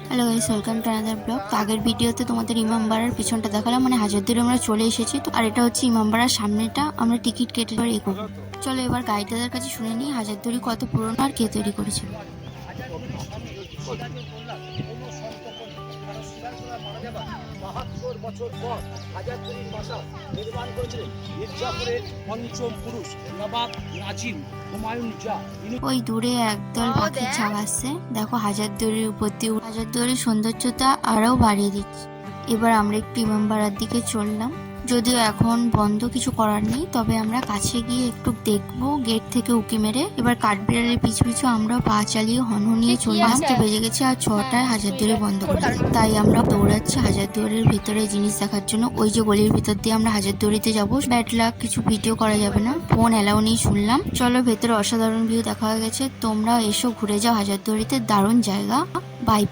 Hello guys, welcome to another blog. তো আগের ভিডিওতে তোমাদের ইমামবাড়ার পিছনটা দেখালাম, মানে হাজারদুয়ারি আমরা চলে এসেছি। তো আর এটা হচ্ছে ইমামবাড়ার সামনেটা, আমরা টিকিট কেটে এবার এগোবো। চলো এবার গাইড দাদার কাছে শুনে নিই হাজারদুয়ারি কত পুরনো আর কে তৈরি করেছিল। বছর পর হাজারদুয়ারির প্রাসাদ নির্মাণ করেছিলেন মির্জাপুরের পঞ্চম পুরুষ নবাব নাজিম হুমায়ুন শাহ। ওই দূরে একদল পাখির ঝাঁক আসছে, দেখো হাজারদুয়ারির উপর দিয়ে হাজারদুয়ারির সৌন্দর্যতা আরও বাড়িয়ে দিচ্ছে। এবার আমরা একটু ইমামবাড়ার দিকে চললাম, যদিও এখন বন্ধ, কিছু করার নেই। তবে আমরা কাছে গিয়ে একটু দেখবো গেট থেকে উকি মেরে। এবার কাঠবিড়ালের পিছু পিছু আমরা পা চালিয়ে হনহনিয়ে চলে আসতে বেজে গেছে আর 6টায় হাজারদুয়ারি বন্ধ করে দেয়। তাই আমরা দৌড়াচ্ছি হাজারদুয়ারির ভিতরে জিনিস দেখার জন্য। ওই যে গলির ভিতর দিয়ে আমরা হাজারদুয়ারিতে যাবো। ব্যাড লাক, কিছু ভিডিও করা যাবে না, ফোন অ্যালাউ নেই শুনলাম। চলো ভেতরে অসাধারণ ভিউ দেখা হয়ে গেছে, তোমরা এসো ঘুরে যাও হাজারদুয়ারিতে, দারুণ জায়গা। বাই।